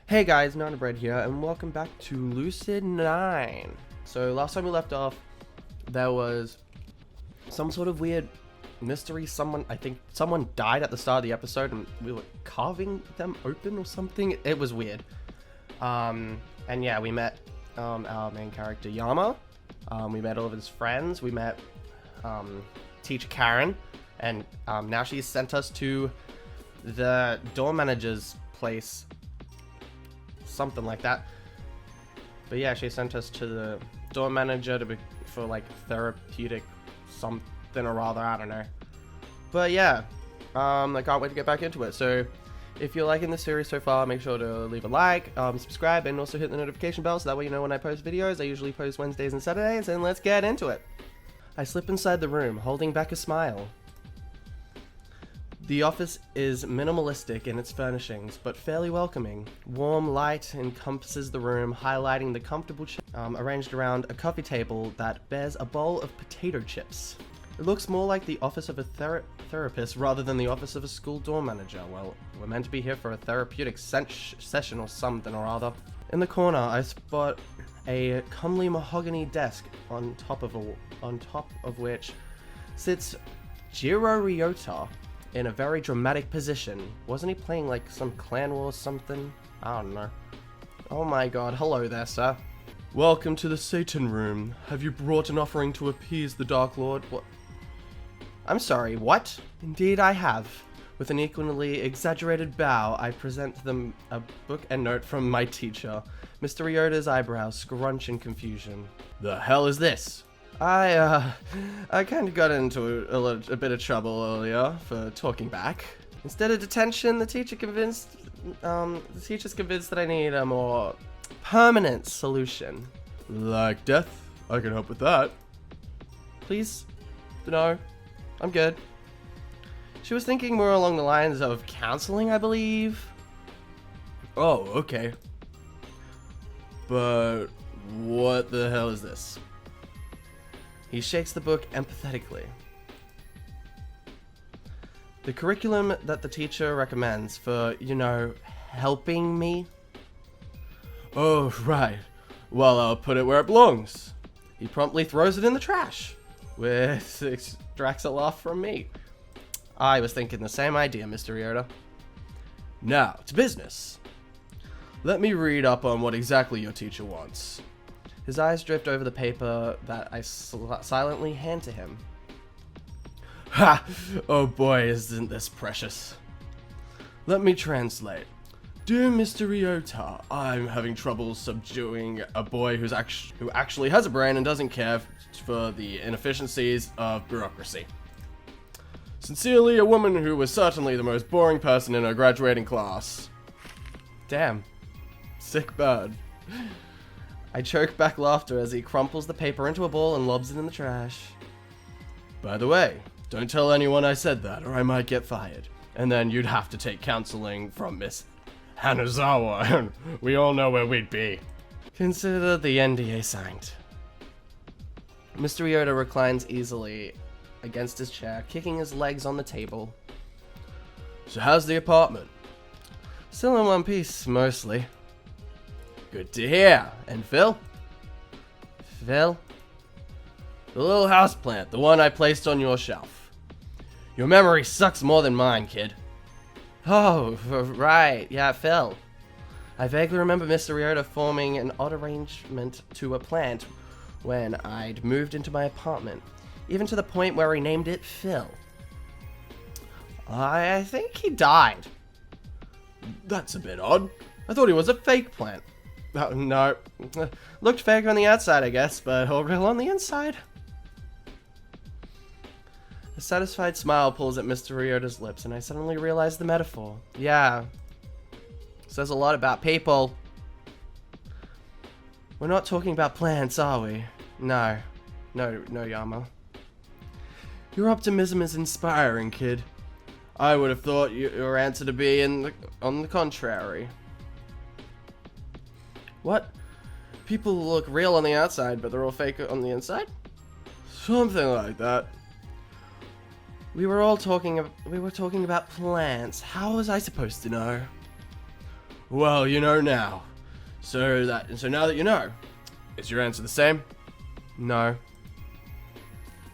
Hey guys, Bread here, and welcome back to Lucid 9. So last time we left off, there was some sort of weird mystery. I think someone died at the start of the episode, and we were carving them open or something. It was weird. And yeah, we met our main character Yama. We met all of his friends. We met teacher Karen, and now she's sent us to the door manager's place. Something like that. But yeah, she sent us to the door manager for like therapeutic something or other, I don't know. But yeah, I can't wait to get back into it. So if you're liking the series so far, make sure to leave a like, subscribe, and also hit the notification bell so that way you know when I post videos. I usually post Wednesdays and Saturdays, and let's get into it. I slip inside the room, holding back a smile. The office is minimalistic in its furnishings, but fairly welcoming. Warm light encompasses the room, highlighting the comfortable chair arranged around a coffee table that bears a bowl of potato chips. It looks more like the office of a therapist rather than the office of a school door manager. Well, we're meant to be here for a therapeutic session or something or other. In the corner, I spot a comely mahogany desk on top of which sits Jiro Ryota. In a very dramatic position. Wasn't he playing like some clan war or something? I don't know. Oh my god, hello there, sir. Welcome to the Satan room. Have you brought an offering to appease the Dark Lord? What? I'm sorry, what? Indeed I have. With an equally exaggerated bow, I present them a book and note from my teacher. Mr. Ryota's eyebrows scrunch in confusion. The hell is this? I kind of got into a bit of trouble earlier for talking back. Instead of detention, the teacher's convinced that I need a more permanent solution. Like death? I can help with that. Please? No, I'm good. She was thinking more along the lines of counseling, I believe. Oh, okay. But what the hell is this? He shakes the book empathetically. The curriculum that the teacher recommends for, helping me. Oh, right. Well, I'll put it where it belongs. He promptly throws it in the trash, which extracts a laugh from me. I was thinking the same idea, Mr. Ryota. Now, to business. Let me read up on what exactly your teacher wants. His eyes drift over the paper that I silently hand to him. Ha! Oh boy, isn't this precious. Let me translate. Dear Mr. Ryota, I'm having trouble subduing a boy who actually has a brain and doesn't care for the inefficiencies of bureaucracy. Sincerely, a woman who was certainly the most boring person in her graduating class. Damn. Sick bird. I choke back laughter as he crumples the paper into a ball and lobs it in the trash. By the way, don't tell anyone I said that or I might get fired. And then you'd have to take counseling from Miss Hanazawa, and we all know where we'd be. Consider the NDA signed. Mr. Ryota reclines easily against his chair, kicking his legs on the table. So how's the apartment? Still in one piece, mostly. Good to hear. And Phil? Phil? The little houseplant, the one I placed on your shelf. Your memory sucks more than mine, kid. Oh, right. Yeah, Phil. I vaguely remember Mr. Ryota forming an odd arrangement to a plant when I'd moved into my apartment, even to the point where he named it Phil. I think he died. That's a bit odd. I thought he was a fake plant. Oh, no. Looked fake on the outside, I guess, but all real on the inside. A satisfied smile pulls at Mr. Ryota's lips, and I suddenly realize the metaphor. Yeah. Says a lot about people. We're not talking about plants, are we? No, Yama. Your optimism is inspiring, kid. I would have thought your answer to be on the contrary. What? People look real on the outside, but they're all fake on the inside? Something like that. We were talking about plants. How was I supposed to know? Well, you know now. So now that you know, is your answer the same? No.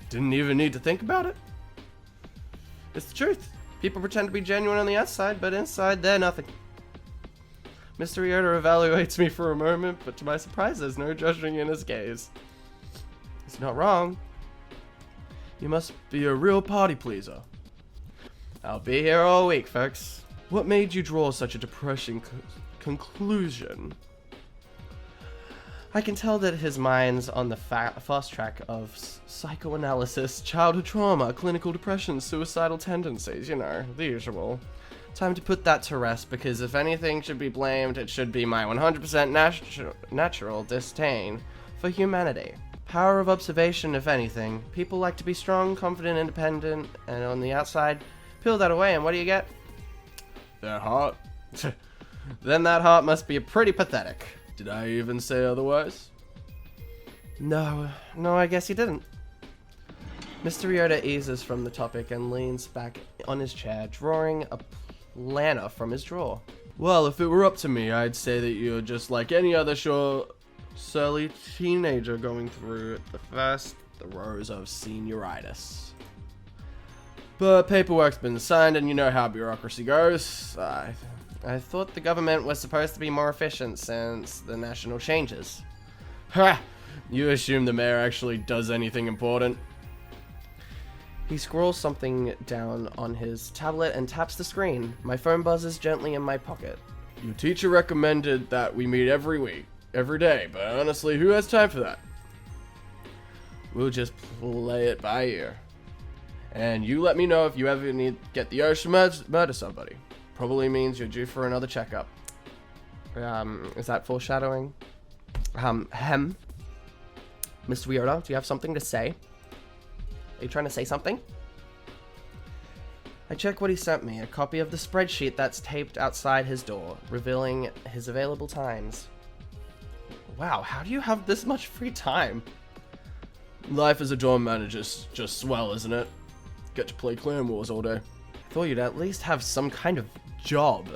Didn't even need to think about it? It's the truth. People pretend to be genuine on the outside, but inside they're nothing. Mr. Yoda evaluates me for a moment, but to my surprise there's no judging in his gaze. He's not wrong. You must be a real party pleaser. I'll be here all week, folks. What made you draw such a depressing conclusion? I can tell that his mind's on the fast track of psychoanalysis, childhood trauma, clinical depression, suicidal tendencies, you know, the usual. Time to put that to rest, because if anything should be blamed, it should be my 100% natural disdain for humanity. Power of observation, if anything. People like to be strong, confident, independent, and on the outside, peel that away, and what do you get? Their heart. Then that heart must be pretty pathetic. Did I even say otherwise? No, I guess you didn't. Mr. Yoda eases from the topic and leans back on his chair, drawing a planner from his drawer. Well, if it were up to me, I'd say that you're just like any other surly teenager going through the throes of senioritis. But paperwork's been signed, and you know how bureaucracy goes. I thought the government was supposed to be more efficient since the national changes. Ha! You assume the mayor actually does anything important? He scrolls something down on his tablet and taps the screen. My phone buzzes gently in my pocket. Your teacher recommended that we meet every day, but honestly, who has time for that? We'll just play it by ear. And you let me know if you ever need to get the urge to murder somebody. Probably means you're due for another checkup. Is that foreshadowing? Mr. Yoda, do you have something to say? Are you trying to say something? I check what he sent me, a copy of the spreadsheet that's taped outside his door, revealing his available times. Wow, how do you have this much free time? Life as a dorm manager's just swell, isn't it? Get to play Clan Wars all day. I thought you'd at least have some kind of job.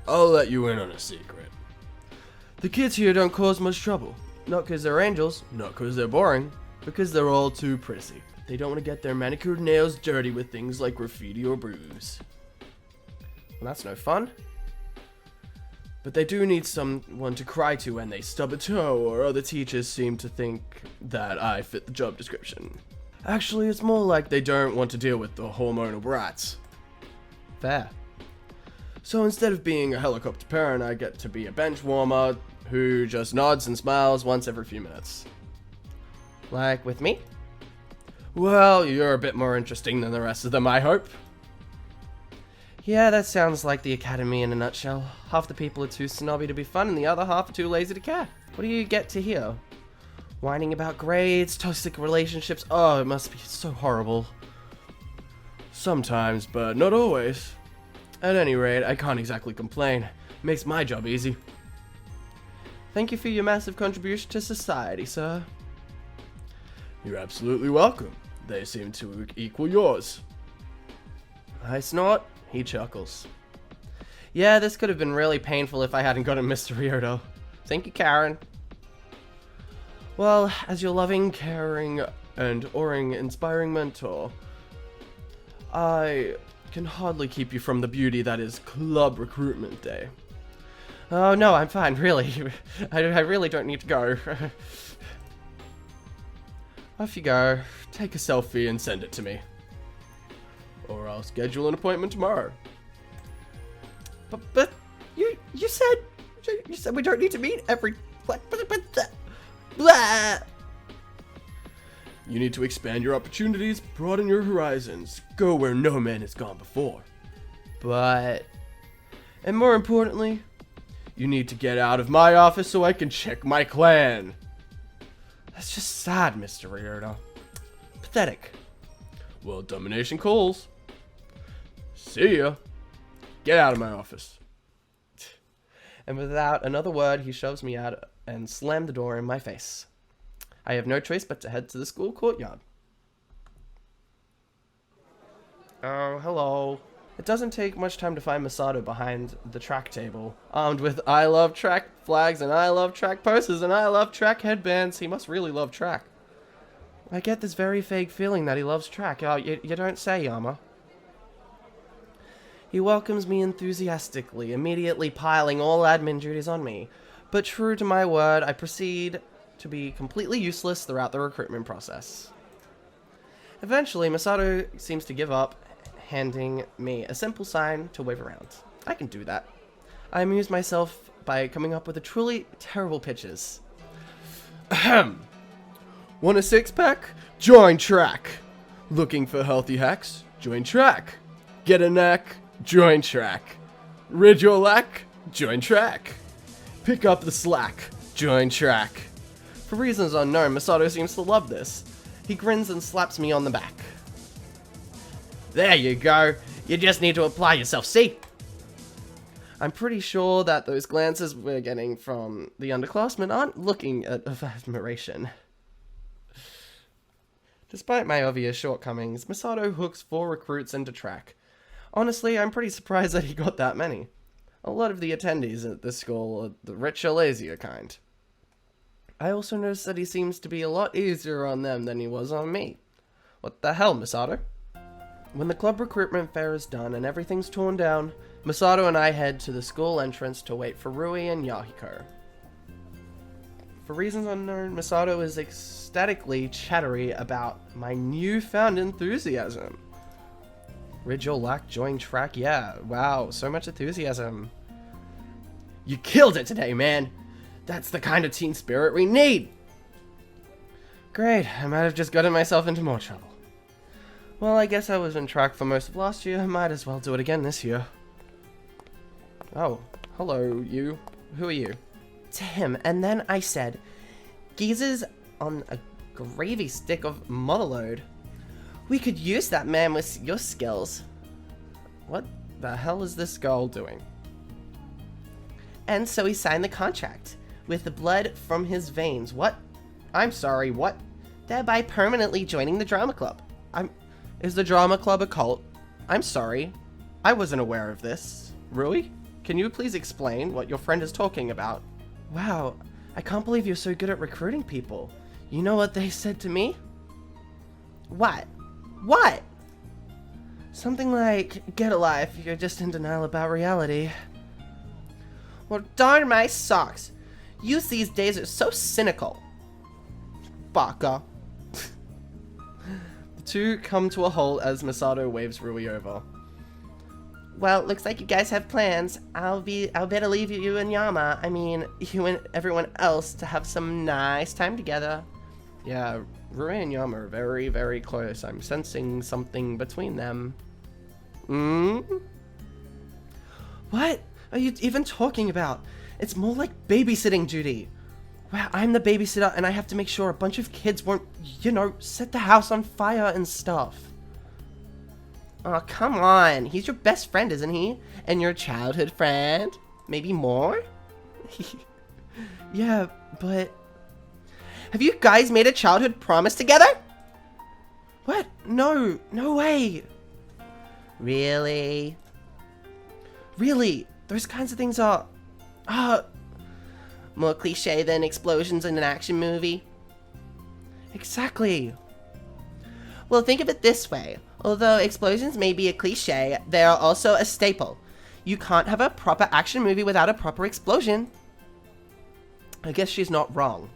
I'll let you in on a secret. The kids here don't cause much trouble. Not because they're angels, not because they're boring, because they're all too prissy. They don't want to get their manicured nails dirty with things like graffiti or bruise. Well, that's no fun. But they do need someone to cry to when they stub a toe, or other teachers seem to think that I fit the job description. Actually, it's more like they don't want to deal with the hormonal brats. Fair. So instead of being a helicopter parent, I get to be a bench warmer who just nods and smiles once every few minutes. Like with me? Well, you're a bit more interesting than the rest of them, I hope. Yeah, that sounds like the academy in a nutshell. Half the people are too snobby to be fun, and the other half are too lazy to care. What do you get to hear? Whining about grades, toxic relationships. Oh, it must be so horrible. Sometimes, but not always. At any rate, I can't exactly complain. Makes my job easy. Thank you for your massive contribution to society, sir. You're absolutely welcome. They seem to equal yours. I snort. He chuckles. Yeah, this could have been really painful if I hadn't gotten Mr. Rioto. Thank you, Karen. Well, as your loving, caring, and inspiring mentor, I can hardly keep you from the beauty that is Club Recruitment Day. Oh, no, I'm fine, really. I really don't need to go. Off you go. Take a selfie and send it to me. Or I'll schedule an appointment tomorrow. But you said we don't need to meet every... Blah. You need to expand your opportunities, broaden your horizons, go where no man has gone before. But... And more importantly, you need to get out of my office so I can check my clan. That's just sad, Mr. Rioto. Pathetic. Well, domination calls. See ya. Get out of my office. And without another word, he shoves me out and slammed the door in my face. I have no choice but to head to the school courtyard. Oh, hello. It doesn't take much time to find Masato behind the track table, armed with "I love track" flags and "I love track" posters and "I love track" headbands. He must really love track. I get this very vague feeling that he loves track. Oh, you don't say, Yama. He welcomes me enthusiastically, immediately piling all admin duties on me. But true to my word, I proceed to be completely useless throughout the recruitment process. Eventually, Masato seems to give up, handing me a simple sign to wave around. I can do that. I amuse myself by coming up with the truly terrible pitches. Ahem. Want a six-pack? Join track. Looking for healthy hacks? Join track. Get a knack? Join track. Rid your lack? Join track. Pick up the slack? Join track. For reasons unknown, Masato seems to love this. He grins and slaps me on the back. There you go. You just need to apply yourself, see? I'm pretty sure that those glances we're getting from the underclassmen aren't looking of admiration. Despite my obvious shortcomings, Masato hooks 4 recruits into track. Honestly, I'm pretty surprised that he got that many. A lot of the attendees at this school are the rich or lazier kind. I also noticed that he seems to be a lot easier on them than he was on me. What the hell, Masato? When the club recruitment fair is done and everything's torn down, Masato and I head to the school entrance to wait for Rui and Yahiko. For reasons unknown, Masato is ecstatically chattery about my newfound enthusiasm. Rid your lack, join track, yeah, wow, so much enthusiasm. You killed it today, man! That's the kind of team spirit we need! Great, I might have just gotten myself into more trouble. Well, I guess I was in track for most of last year, might as well do it again this year. Oh, hello, you. Who are you? To him, and then I said, geezers on a gravy stick of motherload. We could use that man with your skills. What the hell is this girl doing? And so he signed the contract, with the blood from his veins. What? I'm sorry, what? Thereby permanently joining the drama club. Is the drama club a cult? I'm sorry. I wasn't aware of this. Rui? Can you please explain what your friend is talking about? Wow, I can't believe you're so good at recruiting people. You know what they said to me? What? What? Something like, get a life, you're just in denial about reality. Well, darn my socks. Youth these days are so cynical. Baka. The two come to a halt as Masato waves Rui over. Well, looks like you guys have plans. I'll better leave you and Yama, you and everyone else, to have some nice time together. Yeah, Rui and Yama are very, very close. I'm sensing something between them. What are you even talking about? It's more like babysitting duty. Wow, I'm the babysitter and I have to make sure a bunch of kids won't, set the house on fire and stuff. Oh, come on. He's your best friend, isn't he? And your childhood friend? Maybe more? Yeah, but... Have you guys made a childhood promise together? What? No. No way. Really? Really? Those kinds of things are... more cliche than explosions in an action movie? Exactly. Well, think of it this way. Although explosions may be a cliche, they are also a staple. You can't have a proper action movie without a proper explosion. I guess she's not wrong.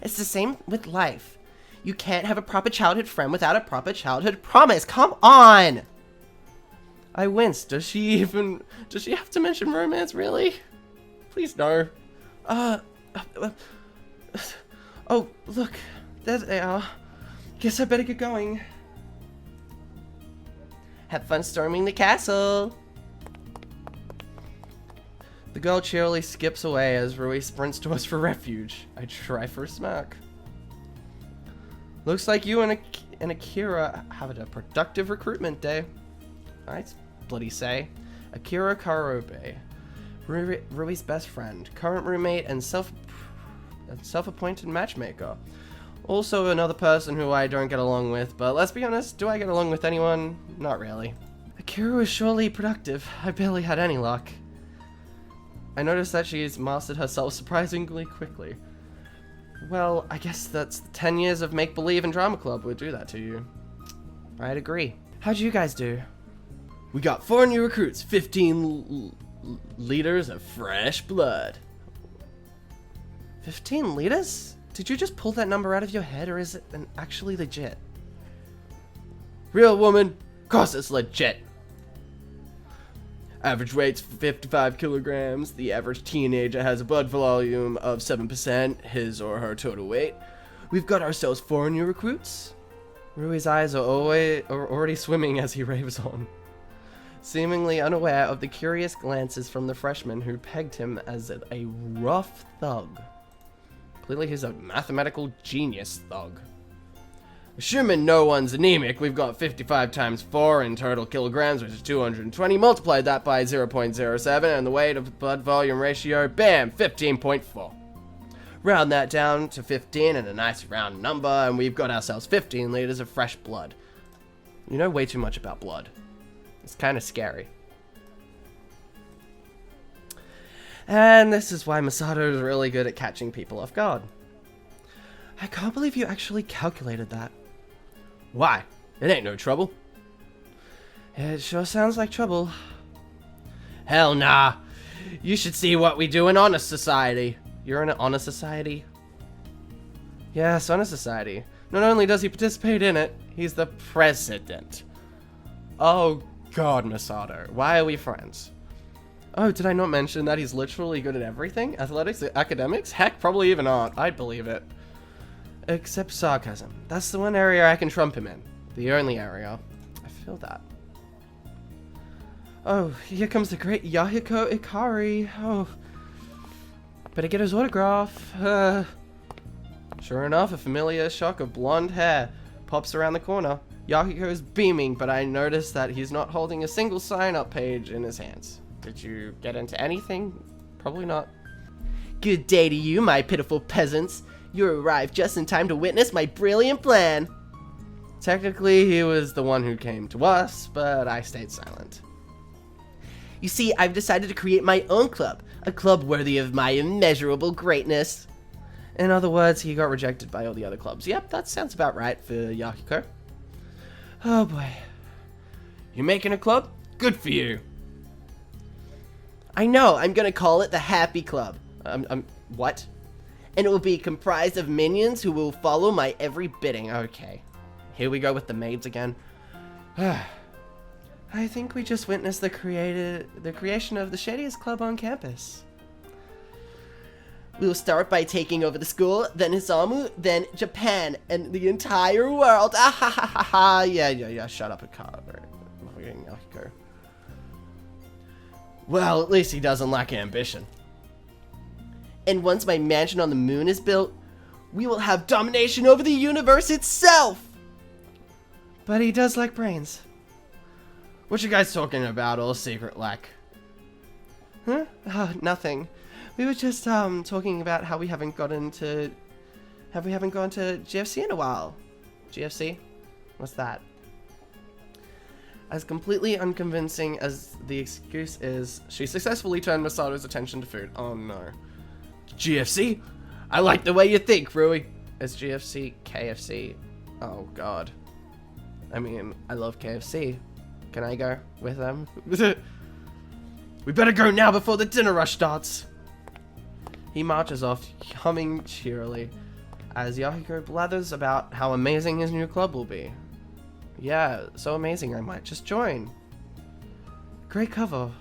It's the same with life. You can't have a proper childhood friend without a proper childhood promise. Come on! I winced. Does she have to mention romance, really? Please no. Oh, look. There they are. Guess I better get going. Have fun storming the castle. The girl cheerily skips away as Rui sprints to us for refuge. I try for a smirk. Looks like you and Akira have a productive recruitment day. I'd bloody say. Akira Karobe, Rui's best friend, current roommate, and self-appointed matchmaker. Also another person who I don't get along with, but let's be honest, do I get along with anyone? Not really. Kira is surely productive. I barely had any luck. I noticed that she's mastered herself surprisingly quickly. Well, I guess that's 10 years of make-believe and drama club would do that to you. I'd agree. How'd you guys do? We got 4 new recruits, 15 liters of fresh blood. 15 liters? Did you just pull that number out of your head, or is it actually legit? Real woman, course it's legit. Average weight's 55 kilograms. The average teenager has a blood volume of 7%, his or her total weight. We've got ourselves 4 new recruits. Rui's eyes are already swimming as he raves on, seemingly unaware of the curious glances from the freshmen who pegged him as a rough thug. Clearly he's a mathematical genius thug. Assuming no one's anemic, we've got 55 times 4 in total kilograms, which is 220. Multiplied that by 0.07, and the weight of blood volume ratio, bam, 15.4. Round that down to 15 and a nice round number, and we've got ourselves 15 liters of fresh blood. You know way too much about blood. It's kind of scary. And this is why Masato is really good at catching people off guard. I can't believe you actually calculated that. Why? It ain't no trouble. It sure sounds like trouble. Hell nah. You should see what we do in Honor Society. You're in an Honor Society? Yes, Honor Society. Not only does he participate in it, he's the president. Oh god, Masato. Why are we friends? Oh, did I not mention that he's literally good at everything? Athletics, academics? Heck, probably even art. I'd believe it. Except sarcasm. That's the one area I can trump him in. The only area. I feel that. Oh, here comes the great Yahiko Ikari. Oh. Better get his autograph. Sure enough, a familiar shock of blonde hair pops around the corner. Yahiko is beaming, but I notice that he's not holding a single sign-up page in his hands. Did you get into anything? Probably not. Good day to you, my pitiful peasants. You arrived just in time to witness my brilliant plan. Technically, he was the one who came to us, but I stayed silent. You see, I've decided to create my own club. A club worthy of my immeasurable greatness. In other words, he got rejected by all the other clubs. Yep, that sounds about right for Yahiko. Oh boy. You making a club? Good for you. I know, I'm gonna call it the Happy Club. What? And it will be comprised of minions who will follow my every bidding. Okay. Here we go with the maids again. I think we just witnessed the creation of the shadiest club on campus. We'll start by taking over the school, then Hisamu, then Japan, and the entire world. Ah ha ha ha ha. Yeah. Shut up, Ikari. Well, at least he doesn't lack ambition. And once my mansion on the moon is built, we will have domination over the universe itself! But he does like brains. What you guys talking about, all secret like? Huh? Oh, nothing. We were just talking about how we haven't gone to GFC in a while. GFC? What's that? As completely unconvincing as the excuse is, she successfully turned Masato's attention to food. Oh no. GFC? I like the way you think, Rui. Is GFC KFC? Oh god. I mean, I love KFC. Can I go with them? We better go now before the dinner rush starts. He marches off, humming cheerily, as Yahiko blathers about how amazing his new club will be. Yeah, so amazing I might just join. Great cover.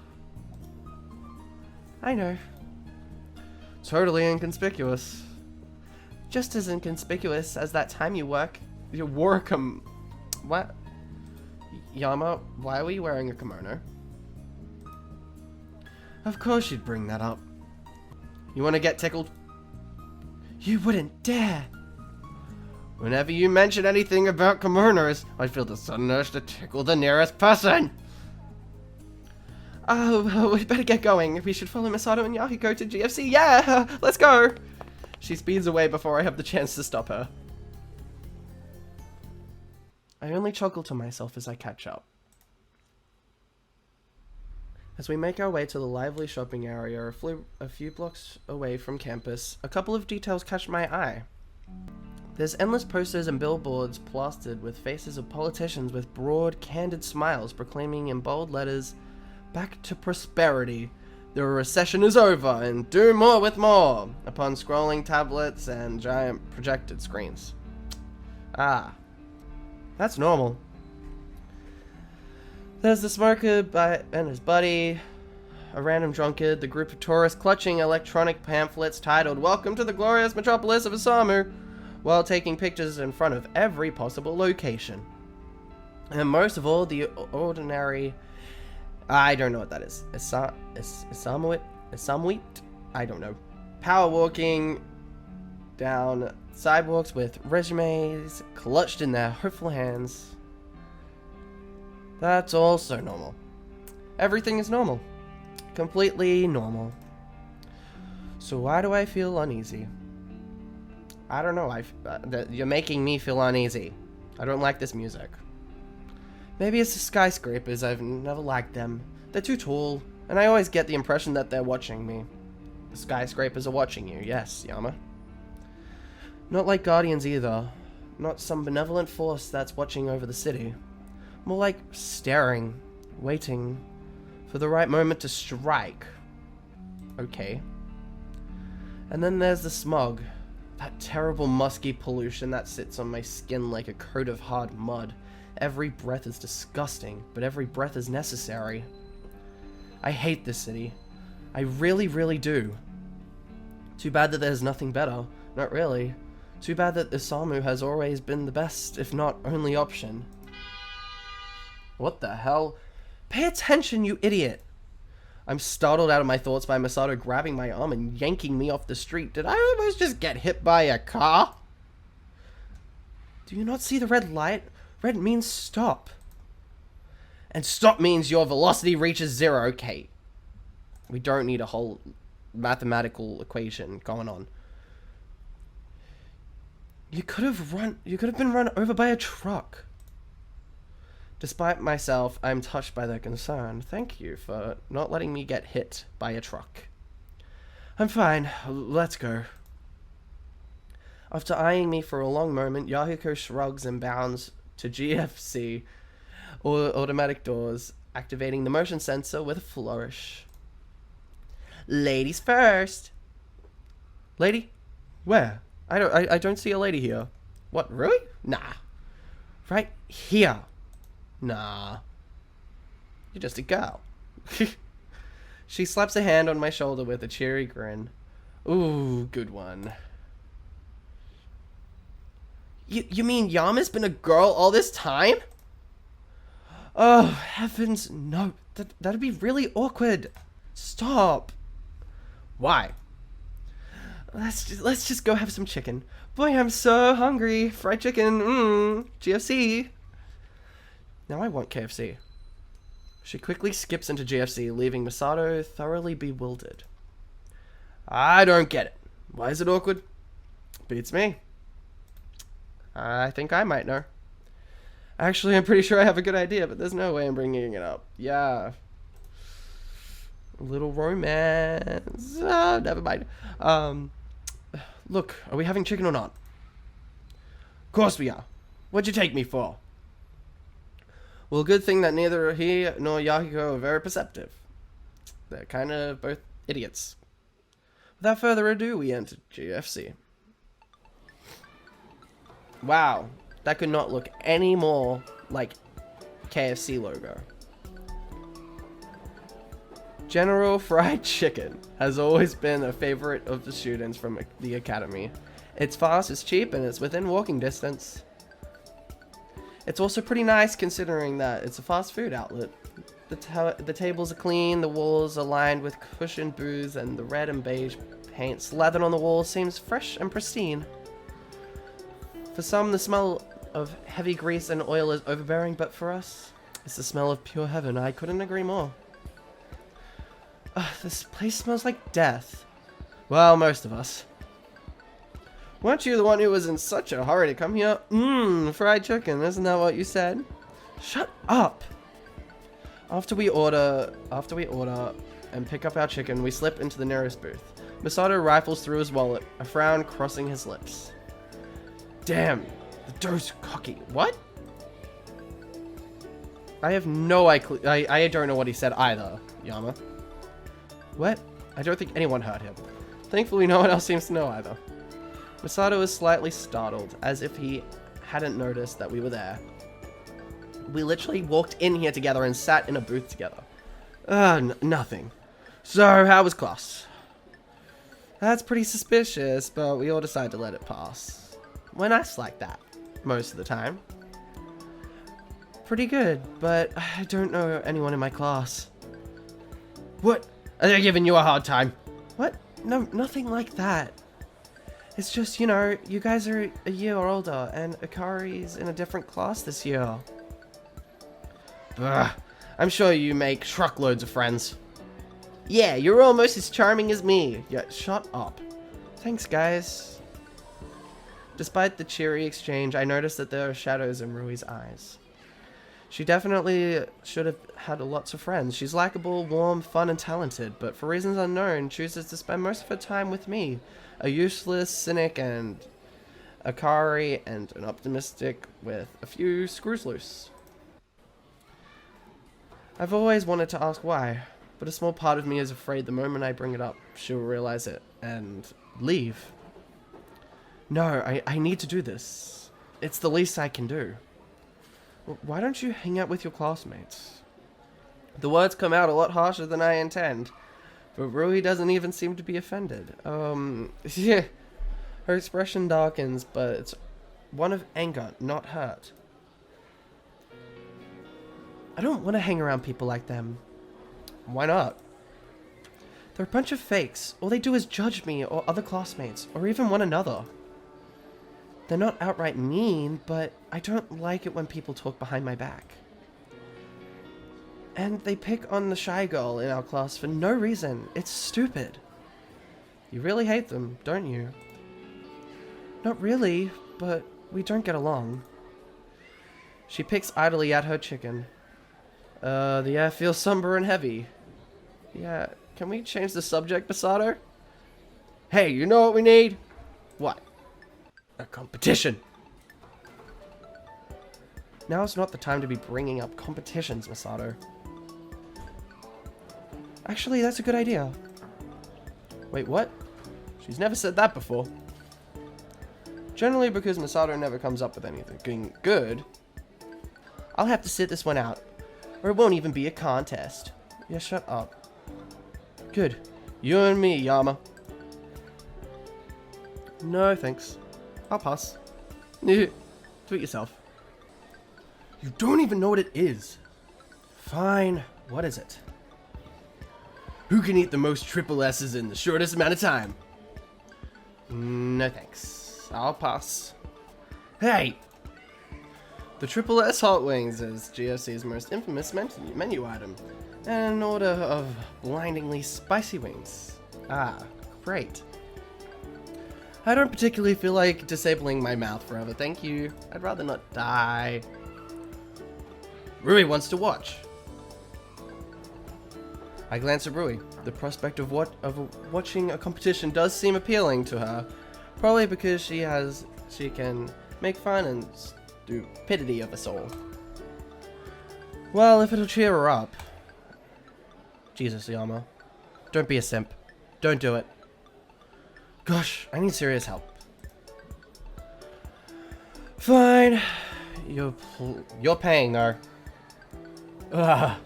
I know. Totally inconspicuous. Just as inconspicuous as that time you wore a what? Yama, why were you wearing a kimono? Of course you'd bring that up. You want to get tickled? You wouldn't dare. Whenever you mention anything about kimonos, I feel the sudden urge to tickle the nearest person. Oh, we better get going. We should follow Masato and Yahiko to GFC. Yeah, let's go. She speeds away before I have the chance to stop her. I only chuckle to myself as I catch up. As we make our way to the lively shopping area a few blocks away from campus, a couple of details catch my eye. There's endless posters and billboards plastered with faces of politicians with broad, candid smiles proclaiming in bold letters, "Back to prosperity. The recession is over and do more with more," upon scrolling tablets and giant projected screens. Ah, that's normal. There's the smoker and his buddy, a random drunkard, the group of tourists clutching electronic pamphlets titled "Welcome to the Glorious Metropolis of Osamu," while taking pictures in front of every possible location. And most of all, the ordinary... I don't know what that is. Isamuit? I don't know. Power walking down sidewalks with resumes clutched in their hopeful hands. That's also normal. Everything is normal. Completely normal. So why do I feel uneasy? I don't know. You're making me feel uneasy. I don't like this music. Maybe it's the skyscrapers. I've never liked them. They're too tall, and I always get the impression that they're watching me. The skyscrapers are watching you, yes, Yama. Not like Guardians either. Not some benevolent force that's watching over the city. More like staring, waiting for the right moment to strike. Okay. And then there's the smog. That terrible musky pollution that sits on my skin like a coat of hard mud. Every breath is disgusting, but every breath is necessary. I hate this city. I really, really do. Too bad that there's nothing better. Not really. Too bad that Osamu has always been the best, if not only option. What the hell? Pay attention, you idiot! I'm startled out of my thoughts by Masato grabbing my arm and yanking me off the street. Did I almost just get hit by a car? Do you not see the red light? Red means stop. And stop means your velocity reaches 0. Okay. We don't need a whole mathematical equation going on. You could have been run over by a truck. Despite myself, I'm touched by their concern. Thank you for not letting me get hit by a truck. I'm fine. Let's go. After eyeing me for a long moment, Yahiko shrugs and bounds to GFC, or automatic doors, activating the motion sensor with a flourish. Ladies first. Lady? Where? I don't see a lady here. What, really? Nah. Right here. Nah. You're just a girl. She slaps a hand on my shoulder with a cheery grin. Ooh, good one. You mean Yama's been a girl all this time? Oh, heavens, no. That'd be really awkward. Stop. Why? Let's just go have some chicken. Boy, I'm so hungry. Fried chicken. GFC. Now I want KFC. She quickly skips into GFC, leaving Masato thoroughly bewildered. I don't get it. Why is it awkward? Beats me. I think I might know. Actually, I'm pretty sure I have a good idea, but there's no way I'm bringing it up. Yeah. A little romance. Never mind. Look, are we having chicken or not? Of course we are. What'd you take me for? Well, good thing that neither he nor Yahiko are very perceptive. They're kind of both idiots. Without further ado, we enter GFC. Wow, that could not look any more like KFC logo. General Fried Chicken has always been a favorite of the students from the academy. It's fast, it's cheap, and it's within walking distance. It's also pretty nice considering that it's a fast food outlet. The tables are clean, the walls are lined with cushioned booths, and the red and beige paint slathered on the walls seems fresh and pristine. For some, the smell of heavy grease and oil is overbearing, but for us, it's the smell of pure heaven. I couldn't agree more. This place smells like death. Well, most of us. Weren't you the one who was in such a hurry to come here? Fried chicken, isn't that what you said? Shut up! After we order and pick up our chicken, we slip into the nearest booth. Masato rifles through his wallet, a frown crossing his lips. Damn, the dough's cocky. What? I have no idea. I don't know what he said either, Yama. What? I don't think anyone heard him. Thankfully, no one else seems to know either. Masato is slightly startled, as if he hadn't noticed that we were there. We literally walked in here together and sat in a booth together. Nothing. So, how was class? That's pretty suspicious, but we all decided to let it pass. We're nice like that, most of the time. Pretty good, but I don't know anyone in my class. What? Are they giving you a hard time? What? No, nothing like that. It's just, you know, you guys are a year older, and Akari's in a different class this year. Ugh, I'm sure you make truckloads of friends. Yeah, you're almost as charming as me. Yeah, shut up. Thanks, guys. Despite the cheery exchange, I noticed that there are shadows in Rui's eyes. She definitely should have had lots of friends. She's likable, warm, fun, and talented, but for reasons unknown, chooses to spend most of her time with me, a useless cynic and Akari, and an optimistic with a few screws loose. I've always wanted to ask why, but a small part of me is afraid the moment I bring it up, she'll realize it and leave. No, I need to do this. It's the least I can do. Why don't you hang out with your classmates? The words come out a lot harsher than I intend, but Rui doesn't even seem to be offended. Yeah. Her expression darkens, but it's one of anger, not hurt. I don't want to hang around people like them. Why not? They're a bunch of fakes. All they do is judge me or other classmates, or even one another. They're not outright mean, but I don't like it when people talk behind my back. And they pick on the shy girl in our class for no reason. It's stupid. You really hate them, don't you? Not really, but we don't get along. She picks idly at her chicken. The air feels somber and heavy. Yeah, can we change the subject, Masato? Hey, you know what we need? What? A competition. Now is not the time to be bringing up competitions, Masato. Actually, that's a good idea. Wait, what? She's never said that before. Generally because Masato never comes up with anything good, I'll have to sit this one out, or it won't even be a contest. Yeah, shut up. Good. You and me, Yama. No, thanks. I'll pass. Do it yourself. You don't even know what it is. Fine. What is it? Who can eat the most triple S's in the shortest amount of time? No thanks. I'll pass. Hey! The triple S hot wings is GFC's most infamous menu item. An order of blindingly spicy wings. Ah, great. I don't particularly feel like disabling my mouth forever, thank you. I'd rather not die. Rui wants to watch. I glance at Rui. The prospect of watching a competition does seem appealing to her, probably because she can make fun and stupidity of us all. Well, if it'll cheer her up. Jesus, Yama. Don't be a simp. Don't do it. Gosh, I need serious help. Fine. You're paying, though. Ugh.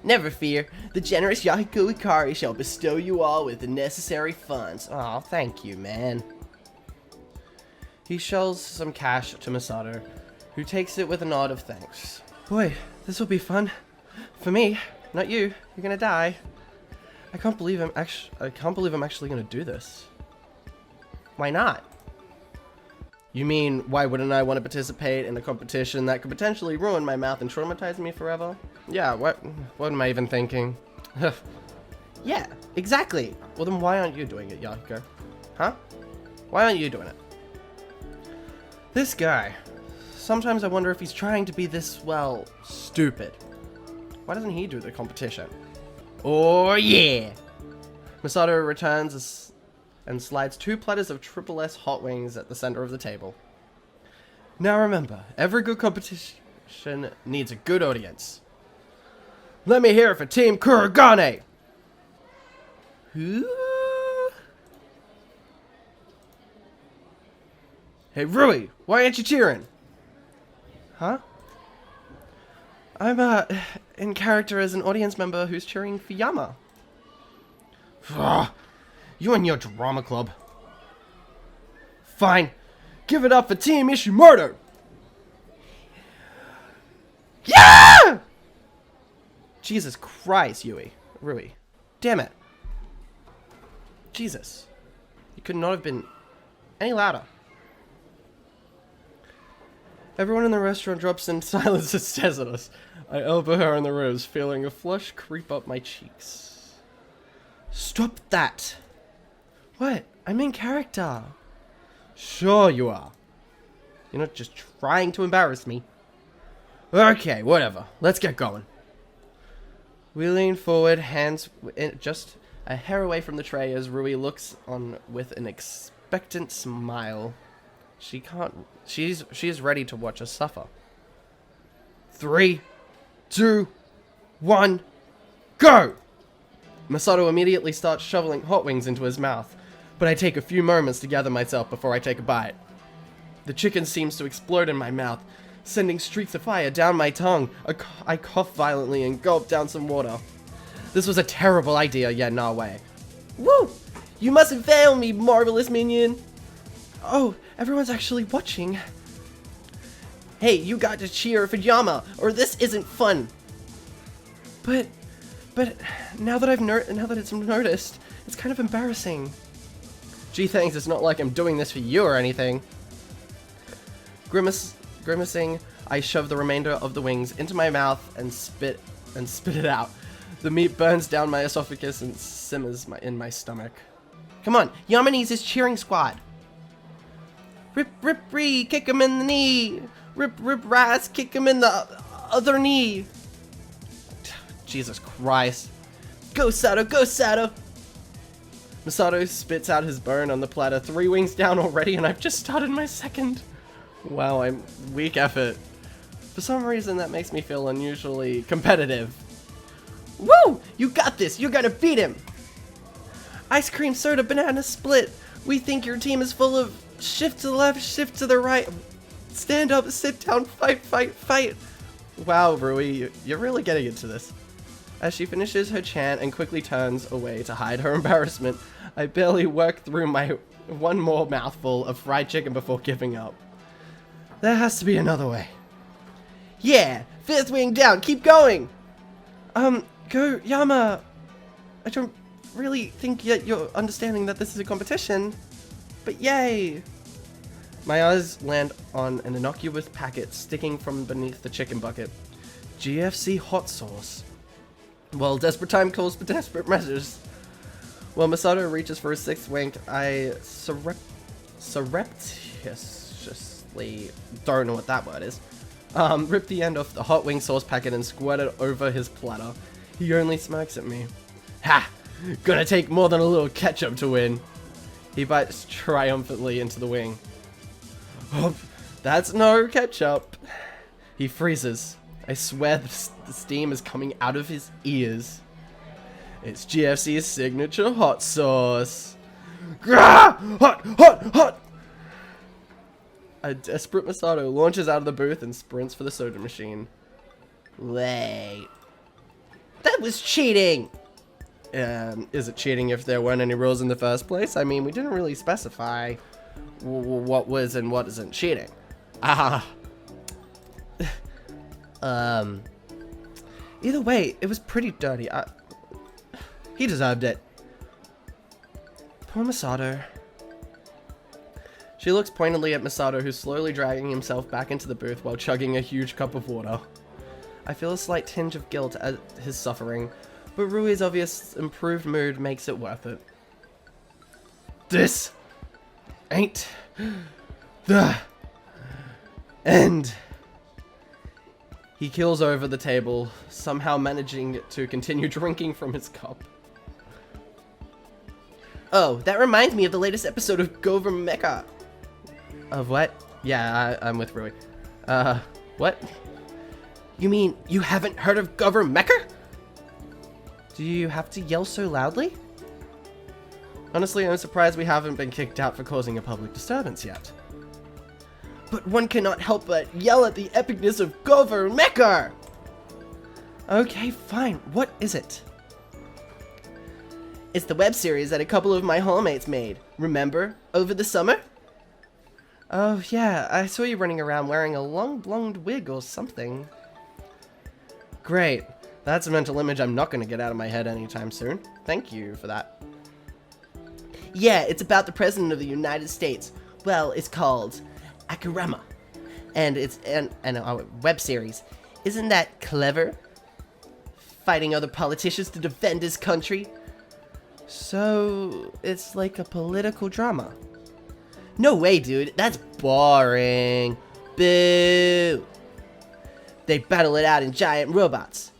Never fear. The generous Yaku Ikari shall bestow you all with the necessary funds. Aw, thank you, man. He shells some cash to Masato, who takes it with a nod of thanks. Boy, this will be fun. For me, not you. You're gonna die. I can't believe I'm actually gonna do this. Why not? You mean, why wouldn't I want to participate in a competition that could potentially ruin my mouth and traumatize me forever? Yeah, what am I even thinking? Yeah, exactly. Well then why aren't you doing it, Yahiko? Huh? Why aren't you doing it? This guy. Sometimes I wonder if he's trying to be this, well, stupid. Why doesn't he do the competition? Oh yeah! Masato returns and slides 2 platters of Triple S hot wings at the center of the table. Now remember, every good competition needs a good audience. Let me hear it for Team Kurogane! Ooh. Hey Rui, why aren't you cheering? Huh? I'm in character as an audience member who's cheering for Yama. You and your drama club. Fine. Give it up for Team Ishimoto! Yeah! Jesus Christ, Rui. Damn it. Jesus. You could not have been any louder. Everyone in the restaurant drops in silence and stares at us. I elbow her in the ribs, feeling a flush creep up my cheeks. Stop that! What? I'm in character. Sure you are. You're not just trying to embarrass me. Okay, whatever. Let's get going. We lean forward, hands just a hair away from the tray as Rui looks on with an expectant smile. She's ready to watch us suffer. 3, 2, 1, go! Masato immediately starts shoveling hot wings into his mouth, but I take a few moments to gather myself before I take a bite. The chicken seems to explode in my mouth, sending streaks of fire down my tongue. I cough violently and gulp down some water. This was a terrible idea, yeah, no way. Woo! You mustn't fail me, marvelous minion! Oh, everyone's actually watching. Hey, you got to cheer for Yama, or this isn't fun. But now that it's noticed, it's kind of embarrassing. Gee, thanks. It's not like I'm doing this for you or anything. Grimacing, I shove the remainder of the wings into my mouth and spit it out. The meat burns down my esophagus and simmers in my stomach. Come on, Yama needs his cheering squad. Rip, rip, ree, kick him in the knee. Rip, rip, ras, kick him in the other knee. Jesus Christ. Go, Sato, go, Sato. Masato spits out his burn on the platter. 3 wings down already, and I've just started my second. Wow, I'm weak effort. For some reason, that makes me feel unusually competitive. Woo! You got this! You're gonna beat him! Ice cream, soda, banana split. We think your team is full of shift to the left, shift to the right. Stand up, sit down, fight, fight, fight. Wow, Rui, you're really getting into this. As she finishes her chant and quickly turns away to hide her embarrassment, I barely work through my one more mouthful of fried chicken before giving up. There has to be another way. Yeah! 5th wing down, keep going! Go, Yama! I don't really think yet you're understanding that this is a competition, but yay! My eyes land on an innocuous packet sticking from beneath the chicken bucket. GFC hot sauce. Well, desperate time calls for desperate measures. While Masato reaches for his 6th wink, I surreptitiously, don't know what that word is, rip the end off the hot wing sauce packet and squirt it over his platter. He only smirks at me. Ha! Gonna take more than a little ketchup to win. He bites triumphantly into the wing. Oh, that's no ketchup. He freezes. I swear the steam is coming out of his ears. It's GFC's signature hot sauce. Grah! Hot, hot, hot! A desperate Masato launches out of the booth and sprints for the soda machine. Wait. That was cheating! Is it cheating if there weren't any rules in the first place? I mean, we didn't really specify what was and what isn't cheating. Ah. Either way, it was pretty dirty. He deserved it. Poor Masato. She looks pointedly at Masato, who's slowly dragging himself back into the booth while chugging a huge cup of water. I feel a slight tinge of guilt at his suffering, but Rui's obvious improved mood makes it worth it. This ain't the end He keels over the table, somehow managing to continue drinking from his cup. Oh, that reminds me of the latest episode of Gover Mecha. Of what? Yeah, I'm with Rui. What? You mean you haven't heard of Gover Mecha? Do you have to yell so loudly? Honestly, I'm surprised we haven't been kicked out for causing a public disturbance yet. But one cannot help but yell at the epicness of Gover Mecha! Okay, fine. What is it? It's the web series that a couple of my hallmates made. Remember? Over the summer? Oh, yeah. I saw you running around wearing a long blonde wig or something. Great. That's a mental image I'm not going to get out of my head anytime soon. Thank you for that. Yeah, it's about the President of the United States. Well, it's called Akarama. And it's a web series. Isn't that clever? Fighting other politicians to defend his country? So, it's like a political drama. No way, dude. That's boring. Boo. They battle it out in giant robots.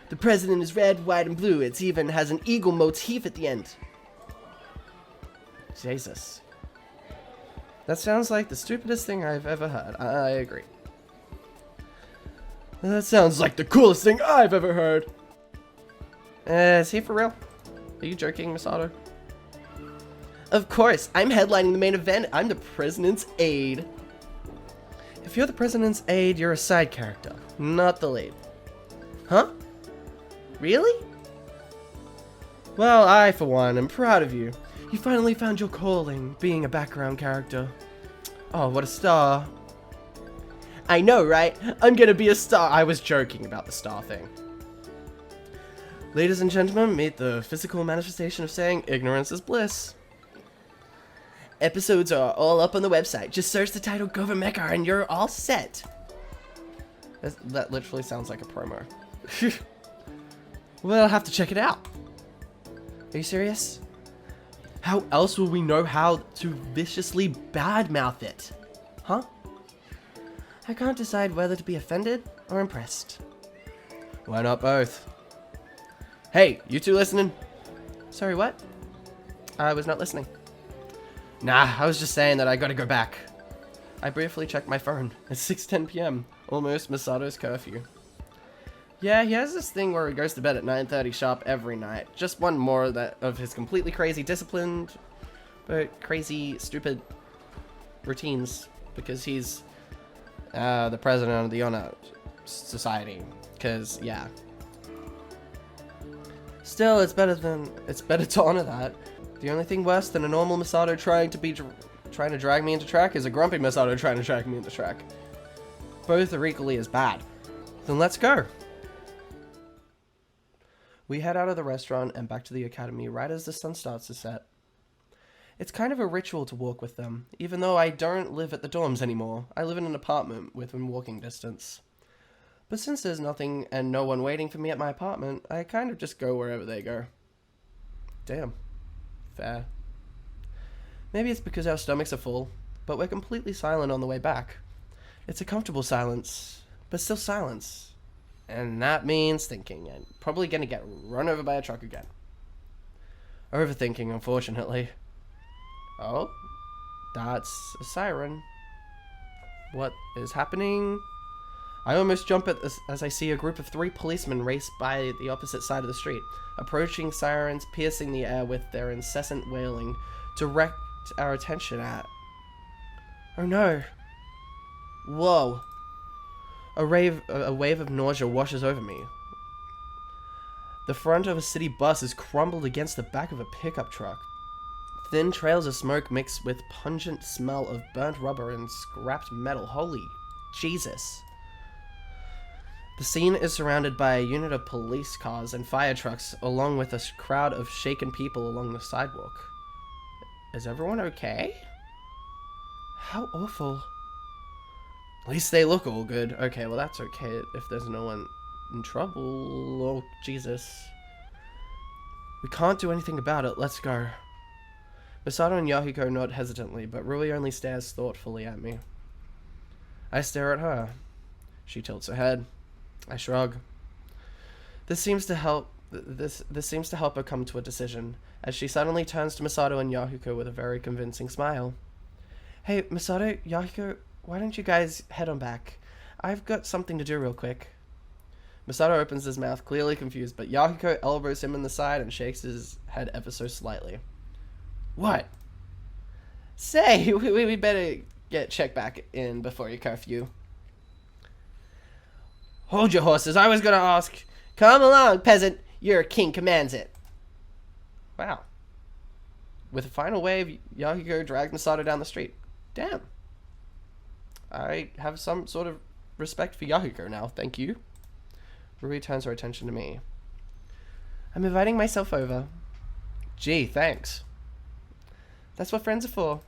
The president is red, white, and blue. It even has an eagle motif at the end. Jesus. That sounds like the stupidest thing I've ever heard. I agree. That sounds like the coolest thing I've ever heard. Is he for real? Are you joking, Misato? Of course, I'm headlining the main event. I'm the president's aide. If you're the president's aide, you're a side character, not the lead. Huh? Really? Well, I, for one, am proud of you. You finally found your calling, being a background character. Oh, what a star. I know, right? I'm gonna be a star. I was joking about the star thing. Ladies and gentlemen, meet the physical manifestation of saying ignorance is bliss. Episodes are all up on the website. Just search the title Gover Mecha and you're all set. That literally sounds like a promo. Well, I'll have to check it out. Are you serious? How else will we know how to viciously badmouth it? Huh? I can't decide whether to be offended or impressed. Why not both? Hey, you two listening? Sorry, what? I was not listening. Nah, I was just saying that I gotta go back. I briefly checked my phone. It's 6:10 p.m. Almost Misato's curfew. Yeah, he has this thing where he goes to bed at 9:30 sharp every night. Just one more of his completely crazy disciplined, but crazy, stupid routines. Because he's the president of the Honor Society. Because, yeah. Still, it's better to honor that. The only thing worse than a normal Misato trying to drag me into track is a grumpy Misato trying to drag me into track. Both are equally as bad. Then let's go. We head out of the restaurant and back to the academy right as the sun starts to set. It's kind of a ritual to walk with them, even though I don't live at the dorms anymore. I live in an apartment within walking distance. But since there's nothing and no one waiting for me at my apartment, I kind of just go wherever they go. Damn. Fair. Maybe it's because our stomachs are full, but we're completely silent on the way back. It's a comfortable silence, but still silence. And that means thinking, and probably gonna get run over by a truck again. Overthinking, unfortunately. Oh, that's a siren. What is happening? I almost jump at this as I see a group of 3 policemen race by the opposite side of the street, approaching sirens, piercing the air with their incessant wailing, direct our attention at... Oh no. Whoa. A wave of nausea washes over me. The front of a city bus is crumbled against the back of a pickup truck. Thin trails of smoke mix with pungent smell of burnt rubber and scrapped metal. Holy Jesus. The scene is surrounded by a unit of police cars and fire trucks, along with a crowd of shaken people along the sidewalk. Is everyone okay? How awful. At least they look all good. Okay, well that's okay if there's no one in trouble. Oh, Jesus. We can't do anything about it. Let's go. Misato and Yahiko nod hesitantly, but Rui only stares thoughtfully at me. I stare at her. She tilts her head. I shrug. This seems to help her come to a decision, as she suddenly turns to Masato and Yakuko with a very convincing smile. Hey, Masato, Yakuko, why don't you guys head on back? I've got something to do real quick. Masato opens his mouth, clearly confused, but Yakuko elbows him in the side and shakes his head ever so slightly. What? Say, we better get checked back in before your curfew. Hold your horses, I was gonna ask. Come along, peasant, your king commands it. Wow. With a final wave, Yakuko dragged Masato down the street. Damn. I have some sort of respect for Yakuko now, thank you. Rui turns her attention to me. I'm inviting myself over. Gee, thanks. That's what friends are for.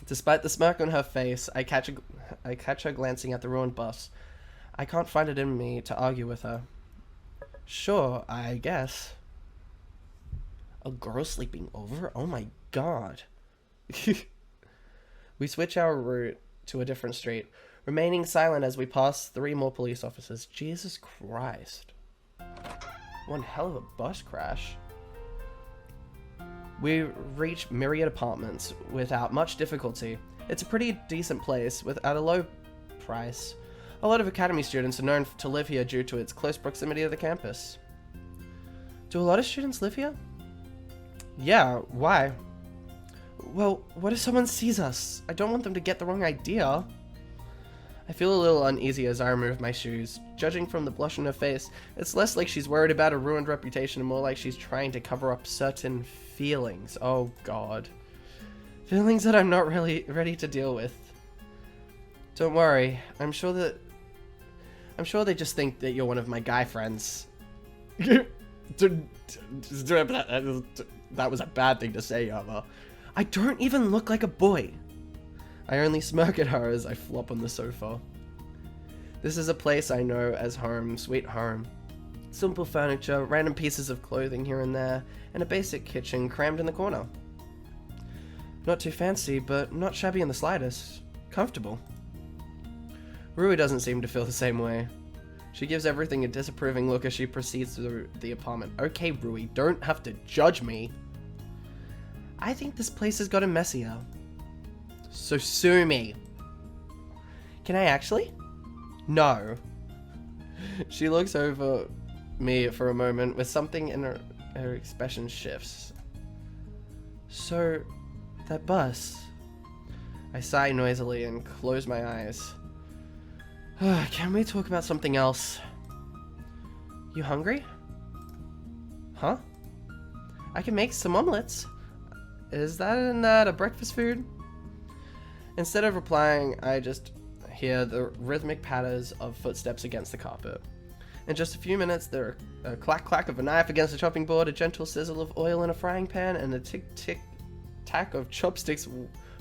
Despite the smirk on her face, I catch her glancing at the ruined bus. I can't find it in me to argue with her. Sure, I guess. A girl sleeping over? Oh my god. We switch our route to a different street, remaining silent as we pass 3 more police officers. Jesus Christ. One hell of a bus crash. We reach Myriad Apartments without much difficulty. It's a pretty decent place at a low price. A lot of academy students are known to live here due to its close proximity to the campus. Do a lot of students live here? Yeah, why? Well, what if someone sees us? I don't want them to get the wrong idea. I feel a little uneasy as I remove my shoes. Judging from the blush on her face, it's less like she's worried about a ruined reputation and more like she's trying to cover up certain feelings. Oh god. Feelings that I'm not really ready to deal with. Don't worry, I'm sure they just think that you're one of my guy friends. That was a bad thing to say, Yama. I don't even look like a boy. I only smirk at her as I flop on the sofa. This is a place I know as home, sweet home. Simple furniture, random pieces of clothing here and there, and a basic kitchen crammed in the corner. Not too fancy, but not shabby in the slightest. Comfortable. Rui doesn't seem to feel the same way. She gives everything a disapproving look as she proceeds through the apartment. Okay, Rui, don't have to judge me. I think this place has gotten messier. So sue me. Can I actually? No. She looks over me for a moment with something in her expression shifts. So, that bus. I sigh noisily and close my eyes. Can we talk about something else? You hungry? Huh? I can make some omelets. Isn't that a breakfast food? Instead of replying, I just hear the rhythmic patters of footsteps against the carpet. In just a few minutes, there are a clack-clack of a knife against a chopping board, a gentle sizzle of oil in a frying pan, and a tick-tick-tack of chopsticks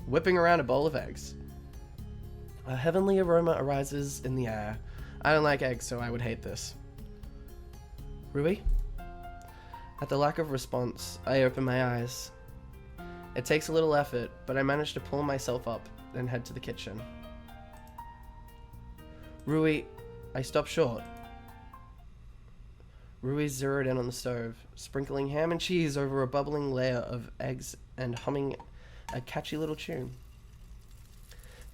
whipping around a bowl of eggs. A heavenly aroma arises in the air. I don't like eggs, so I would hate this. Rui? At the lack of response, I open my eyes. It takes a little effort, but I manage to pull myself up and head to the kitchen. Rui, I stop short. Rui zeroed in on the stove, sprinkling ham and cheese over a bubbling layer of eggs and humming a catchy little tune.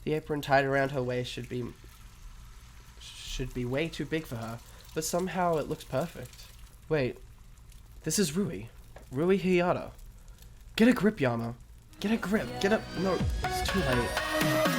The apron tied around her waist should be way too big for her, but somehow it looks perfect. Wait, this is Rui. Rui Hayata. Get a grip, Yama. Get a grip. Get a... No, it's too late.